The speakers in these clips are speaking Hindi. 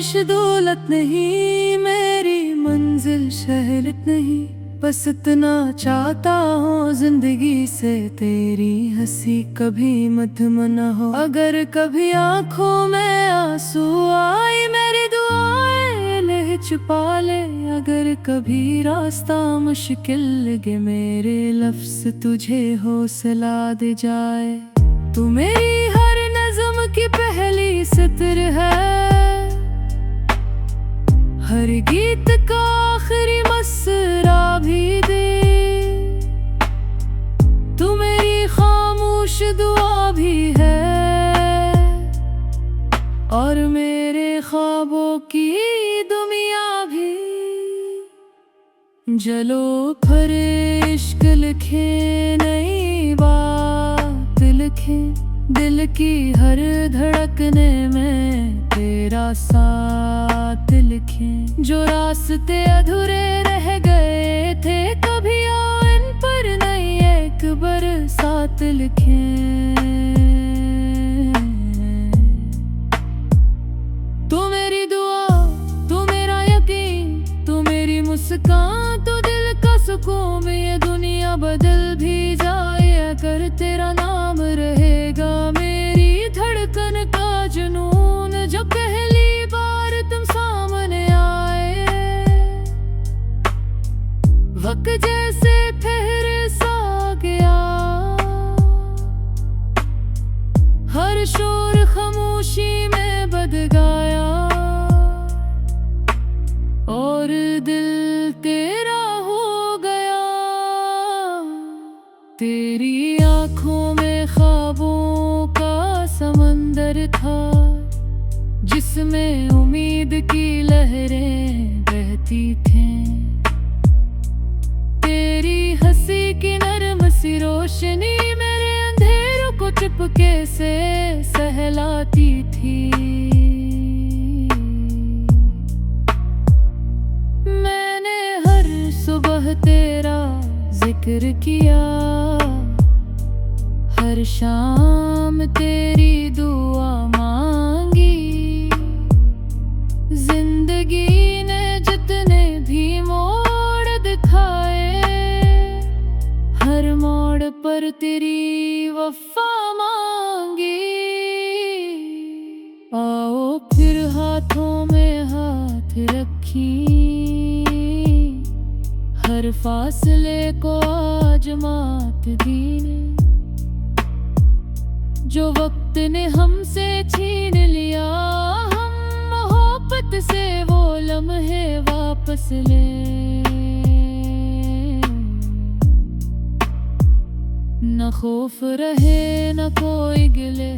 ख्वाहिश दौलत नहीं, मेरी मंजिल शहरत नहीं, बस इतना चाहता हूँ जिंदगी से तेरी हंसी कभी मधुमना हो। अगर कभी आंखों में आंसू आए मेरी दुआएं लह छुपा ले, अगर कभी रास्ता मुश्किल लगे मेरे लफ्ज तुझे हौसला दे जाए। तू मेरी हर नज़्म की पहली सत्र है, हर गीत का आखिरी मसरा भी दे। तू मेरी खामोश दुआ भी है और मेरे ख्वाबों की दुनिया भी। जलो फिर इश्क लिखे नई बात लिखे, दिल की हर धड़कने में तेरा साथ लिखे। जो रास्ते अधूरे रह गए थे कभी आओ इन पर नई एक बरसात लिखे। तू मेरी दुआ, तू मेरा यकीन, तू मेरी मुस्कान, तू दिल का सुकून। ये दुनिया बदल भी जाए अगर तेरा नाम रहेगा मेरी धड़कन का जुनून। जब पहली बार तुम सामने आए वक्त जैसे ठहरे सा गया, हर शोर खामोशी में बद गया और दिल तेरा हो गया। तेरी आंखों में ख्वाबों का समंदर था जिसमें उम्मीद की लहरें बहती थीं। तेरी हंसी की नरम सी रोशनी मेरे अंधेरों को चुपके से सहलाती थी। मैंने हर सुबह तेरा जिक्र किया, हर शाम तेरी दुआ मांगी। जिंदगी ने जितने भी मोड़ दिखाए हर मोड़ पर तेरी वफा मांगी। आओ फिर हाथों में हाथ रखी, हर फासले को आजमात दी ने। जो वक्त ने हमसे छीन लिया हम मोहब्बत से वो लम्हे वापस ले। न खौफ रहे न कोई गिले,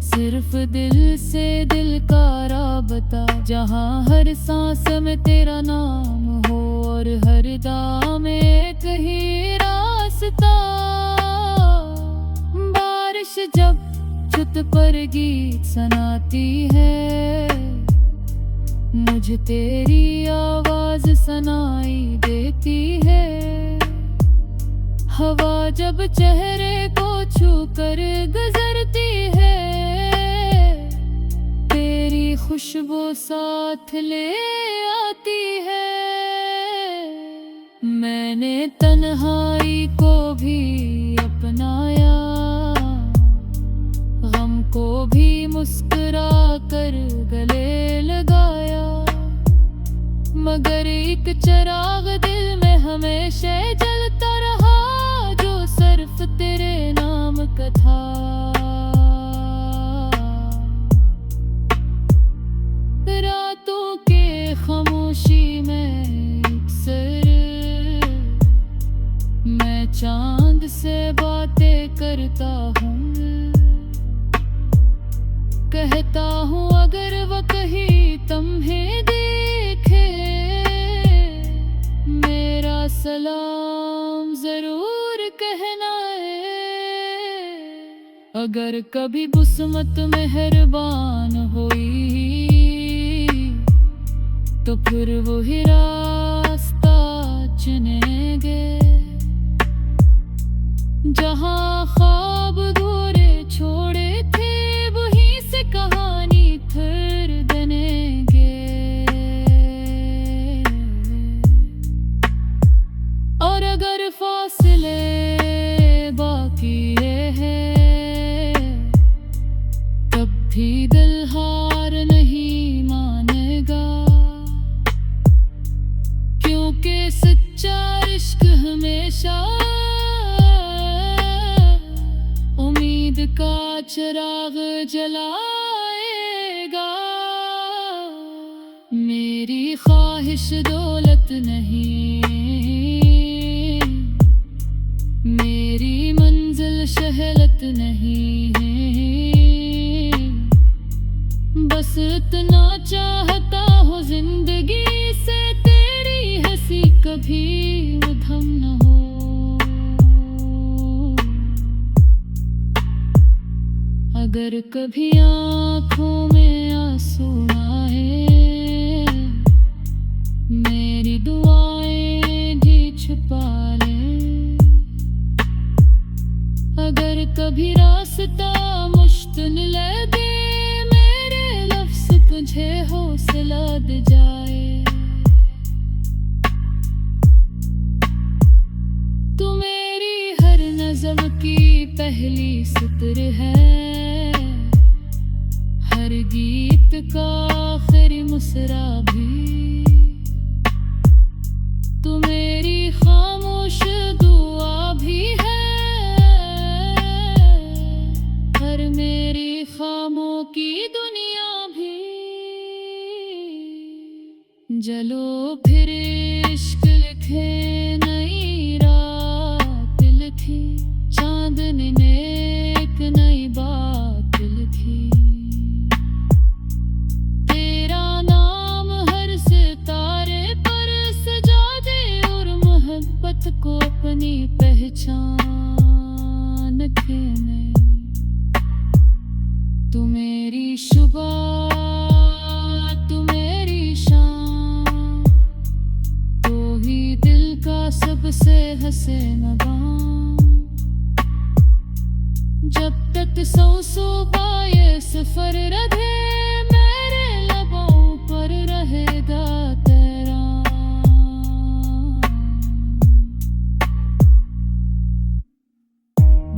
सिर्फ दिल से दिल का राबता। जहाँ हर सांस में तेरा नाम हो और हर दाम में कहीं रास्ता। बारिश जब छत पर गीत सुनाती है मुझे तेरी आवाज सुनाई देती है। हवा जब चेहरे को छू कर गुजरती है तेरी खुशबू साथ ले आती है। मैंने तन्हाई को भी अपनाया, गम को भी मुस्कुरा कर गले लगाया। मगर एक चिराग दिल में हमेशा जलता रहा जो सिर्फ तेरे नाम का था। रातों के खामोशी में अक्सर मैं चांद से बातें करता हूँ। कहता हूँ अगर वो कहीं तुम्हें देखे मेरा सलाम जरूर कहना है। अगर कभी किस्मत मेहरबान हुई तो फिर वही रास्ता चुनेंगे जहाँ ख्वाब अधूरे छोड़े थे वहीं से कहानी फिर बनेंगे। हमेशा उम्मीद का चिराग जलाएगा। मेरी ख्वाहिश दौलत नहीं, मेरी मंजिल शहरत नहीं है, बस इतना चाहता हूँ जिंदगी से तेरी हंसी कभी उधम न हो। अगर कभी आँखों में आंसू आए, मेरी दुआएं भी छुपा ले। अगर कभी रास्ता मुश्किल लगे, मेरे लफ्ज़ तुझे हौसला दे जाए। तू मेरी हर नज़्म की पहली सत्र है, हर गीत का आखिरी मुसरा भी। तू मेरी खामोश दुआ भी है, हर मेरी ख्वाबों की दुनिया भी। जलो फिर इश्क लिखे, नई रात लिखी, चांदनी ने एक नई बात लिखी। तेरा नाम हर सितारे पर सजा दे, और मोहब्बत को अपनी पहचान खेने। तू मेरी सुबह, तू मेरी शाम, तू ही दिल का सबसे हसीन बाम। जब तक सौ सुबह ये सफर रहे, मेरे लबों पर रहेगा तेरा।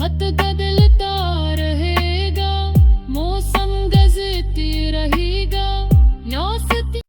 मत बदलता रहेगा, मौसम गजती रहेगा, औसती।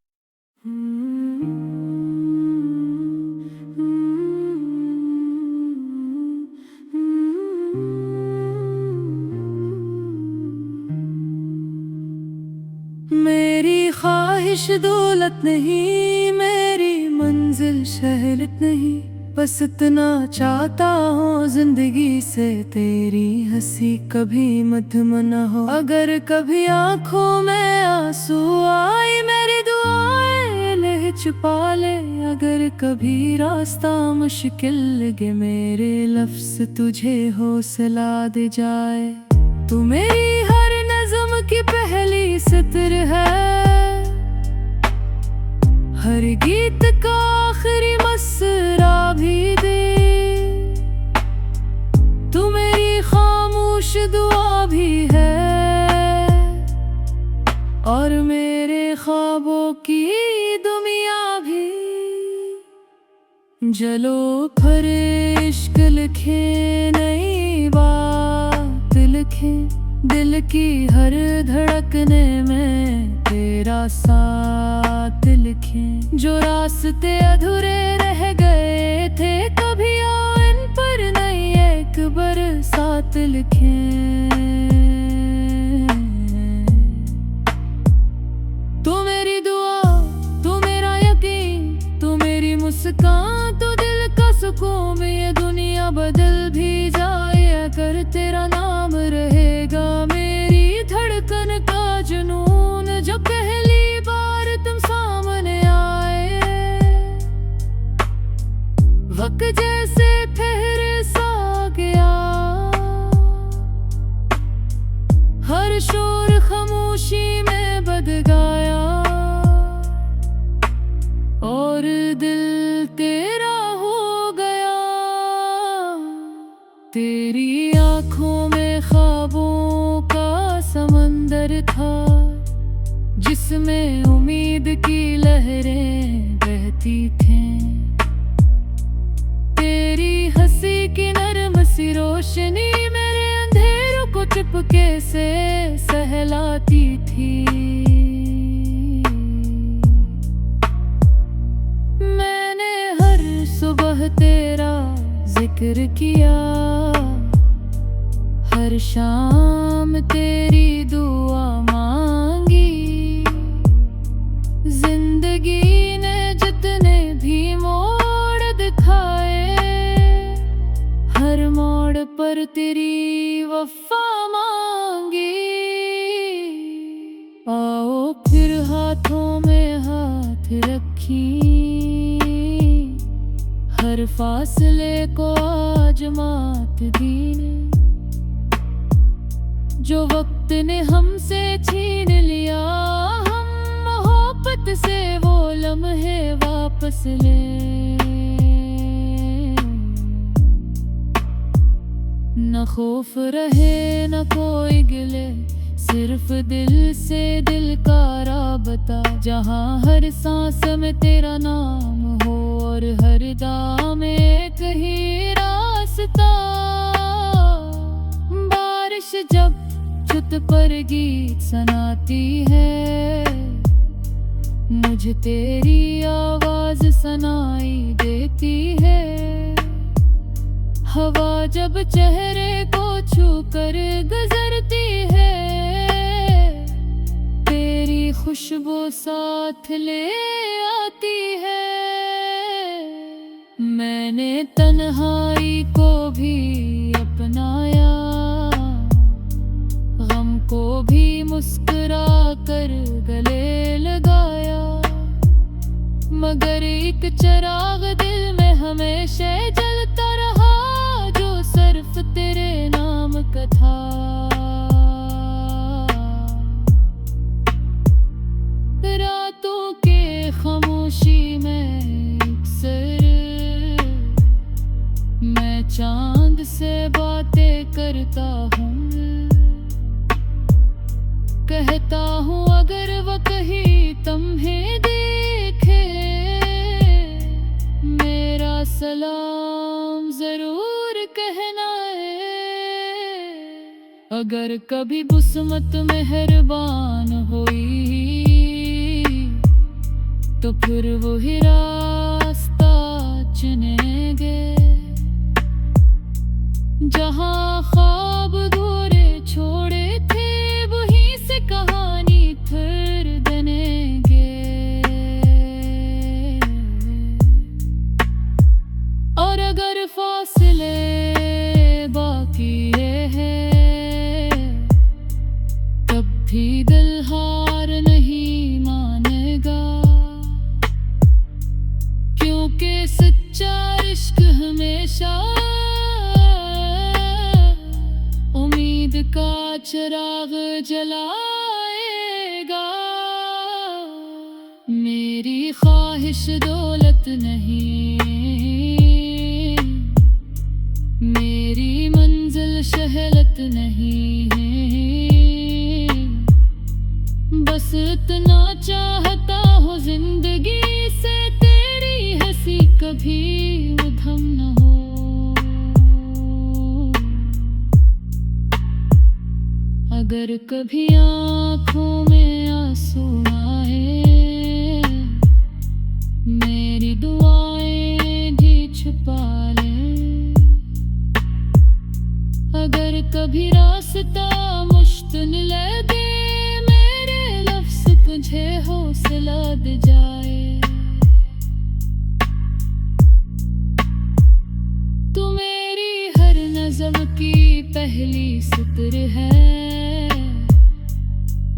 मेरी ख्वाहिश दौलत नहीं, मेरी मंजिल शहरत नहीं, बस इतना चाहता हूँ जिंदगी से तेरी हंसी कभी मध्यम न हो। अगर कभी आँखों में आंसू आए, मेरी दुआएं लह छुपा ले। अगर कभी रास्ता मुश्किल लगे, मेरे लफ्ज़ तुझे हौसला दे जाए। तू मेरी हर नज़्म की पहली सत्र है, हर गीत का आखिरी मसरा भी दे। तू मेरी खामोश दुआ भी है, और मेरे ख्वाबों की दुनिया भी। जलो फिर इश्क लिखे, नई बात लिखे, दिल की हर धड़कने में तेरा साथ लिखे। जो रास्ते अधूरे रह गए थे, कभी आओ इन पर नई एक बरसात लिखे। तू मेरी दुआ, तू मेरा यकीन, तू मेरी मुस्कान, तू दिल का सुकून। ये दुनिया बदल भी जाए, अगर तेरा नाम रहेगा। मेरी धड़कन का जुनून, जो पहली बार तुम सामने आए, वक्त जैसे ठहरे सा गया। हर शोर खामोशी में बद गया, और दिल तेरा हो गया। तेरी आँखों में ख्वाबों का समंदर था, जिसमें उम्मीद की लहरें बहती थीं। तेरी हंसी की नरम सी रोशनी मेरे अंधेरों को चुपके से सहलाती थी। मैंने हर सुबह तेरा जिक्र किया, हर शाम तेरी दुआ मांगी। जिंदगी ने जितने भी मोड़ दिखाए, हर मोड़ पर तेरी वफा मांगी। आओ फिर हाथों में हाथ रखी, हर फासले को आजमात दी ने। जो वक्त ने हमसे छीन लिया, हम मोहब्बत से वो लम्हे वापस ले। न खौफ रहे न कोई गिले, सिर्फ दिल से दिल का राबता। जहाँ हर सांस में तेरा नाम हो और हर दाम में कहीं रास्ता। बारिश जब छत पर गीत सुनाती है, मुझे तेरी आवाज सुनाई देती है। हवा जब चेहरे को छू कर गुजरती है, तेरी खुशबू साथ ले आती है। मैंने तन्हाई को भी अपनाया, गम को भी मुस्कुरा कर गले लगाया। मगर एक चिराग दिल में हमेशा जलता रहा, जो सिर्फ तेरे नाम का था। रातों के खामोशी में एक सर, मैं चांद से बातें करता हूँ। कहता हूँ अगर वो कहीं तुम्हें देखे, मेरा सलाम जरूर कहना है। अगर कभी बुस्मत मेहरबान हुई, तो फिर वही रास्ता चुनेंगे। जहाँ ख्वाब अधूरे छोड़े थे, वहीं से कहानी फिर बनेंगे। और अगर फासले बाकी है, तब भी दिल हार नहीं मानेगा। क्योंकि सच्चा इश्क हमेशा उम्मीद का चिराग जलाएगा। मेरी ख्वाहिश दौलत नहीं, मेरी मंजिल शहरत नहीं है। बस इतना चाहता हूँ जिंदगी से, तेरी हंसी कभी मध्यम न हो। अगर कभी आँखों में आंसू आए, मेरी दुआएं भी छुपा ले। अगर कभी रास्ता मुश्किल लगे, मेरे लफ्ज़ तुझे हौसला दे जाए। तू मेरी हर नज़्म की पहली सत्र है,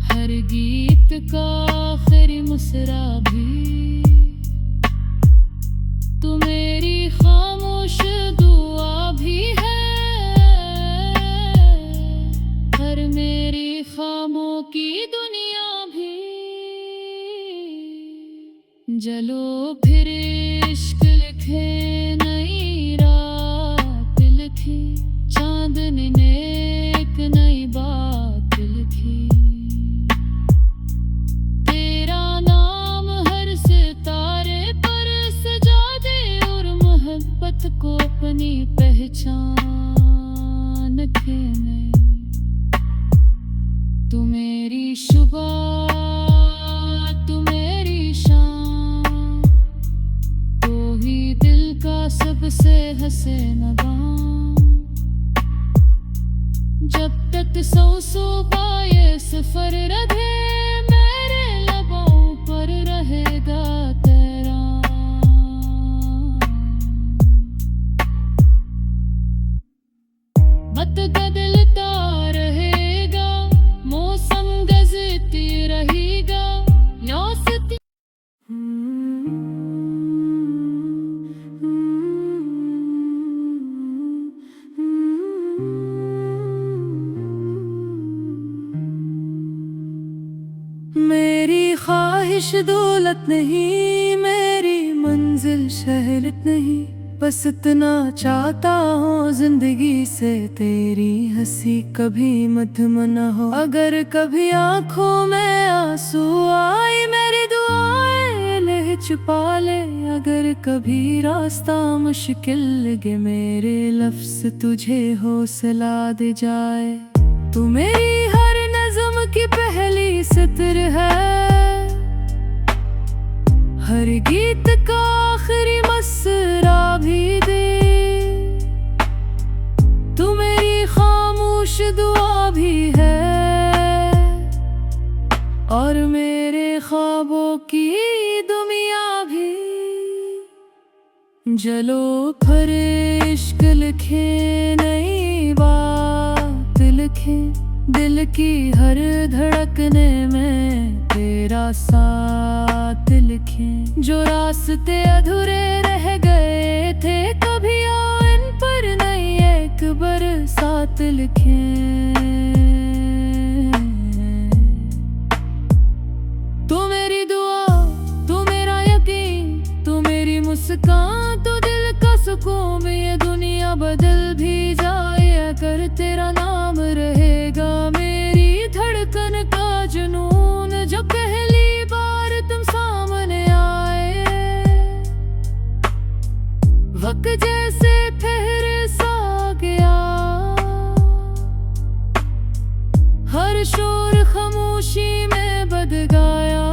हर गीत का आखिरी मुसरा भी। तू मेरी खामोश दुआ भी है, हर मेरी खामों की दुनिया भी। जलो फिर इश्क लिखे, नई रात लिखी, चांदनी ने एक नई बात लिखी। तेरा नाम हर सितारे पर सजा दे, और मोहब्बत को अपनी पहचान रखे। तू मेरी सुबह, तू मेरी शाम, तो ही दिल का सबसे हंसे नगां। जब तक सौ बार ये सफर रहे, मेरे लबों पर रहेगा तेरा। मत बदलता रहेगा, मौसम गजती रहेगा, न्यासती। मेरी ख्वाहिश दौलत नहीं, मेरी मंजिल शहरत नहीं, बस इतना चाहता हूँ जिंदगी से तेरी हंसी कभी मध्यम न हो। अगर कभी आंखों में आंसू आए, मेरी दुआएं इन्हें छुपा ले। अगर कभी रास्ता मुश्किल लगे, मेरे लफ्ज़ तुझे हौसला दे जाए। तू मेरी हर नज़्म की पहली सतर है, हर गीत का आखिरी मसरा भी दे। तू मेरी खामोश दुआ भी है, और मेरे ख्वाबों की दुनिया भी। जलो पर इश्क लिखे, नई बात लिखे, दिल की हर धड़कने में तेरा साथ लिखे। जो रास्ते अधूरे रह गए थे, कभी आओ इन पर नई एक बरसात लिखे। तू मेरी दुआ, तू मेरा यकीन, तू मेरी मुस्कान, तो दिल का सुकून। ये दुनिया बदल भी जाए, अगर तेरा नाम रहेगा मेरी धड़कन का जुनून। जो पहली बार तुम सामने आए, वक्त जैसे ठहर सा गया, हर शोर खामोशी में बद गया,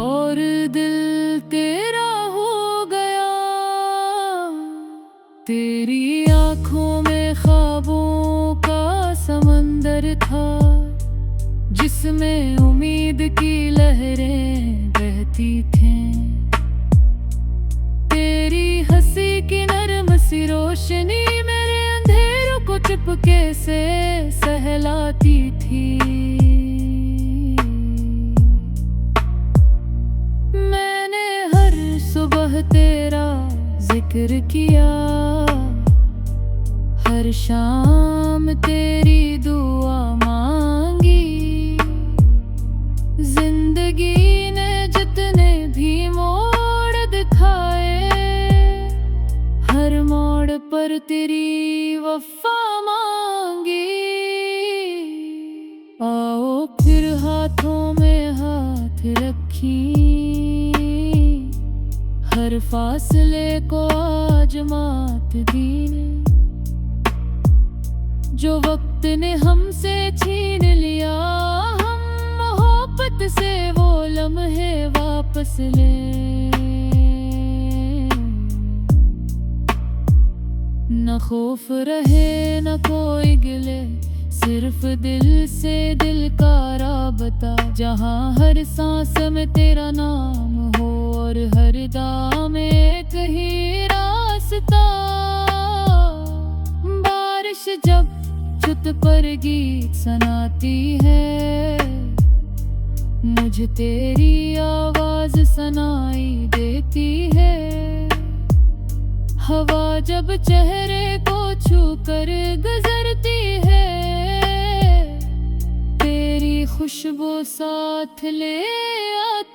और दिल तेरा हो गया। तेरी आंखों में ख्वाबों का समंदर था, जिसमें उम्मीद की लहरें बहती थीं। तेरी हंसी की नरम सी रोशनी मेरे अंधेरों को चुपके से सहलाती थी। मैंने हर सुबह तेरा जिक्र किया, हर शाम तेरी दुआ मांगी। जिंदगी ने जितने भी मोड़ दिखाए, हर मोड़ पर तेरी वफा मांगी। आओ फिर हाथों में हाथ रखी, हर फासले को आजमात दी। जो वक्त ने हमसे छीन लिया, हम मोहब्बत से वो लम्हे वापस ले। न खौफ रहे न कोई गिले, सिर्फ दिल से दिल का राबता। जहाँ हर सांस में तेरा नाम हो, और हर दाम में कहीं रास्ता। बारिश जब छत पर गीत सुनाती है, मुझे तेरी आवाज सुनाई देती है। हवा जब चेहरे को छू कर गुजरती है, तेरी खुशबू साथ ले आती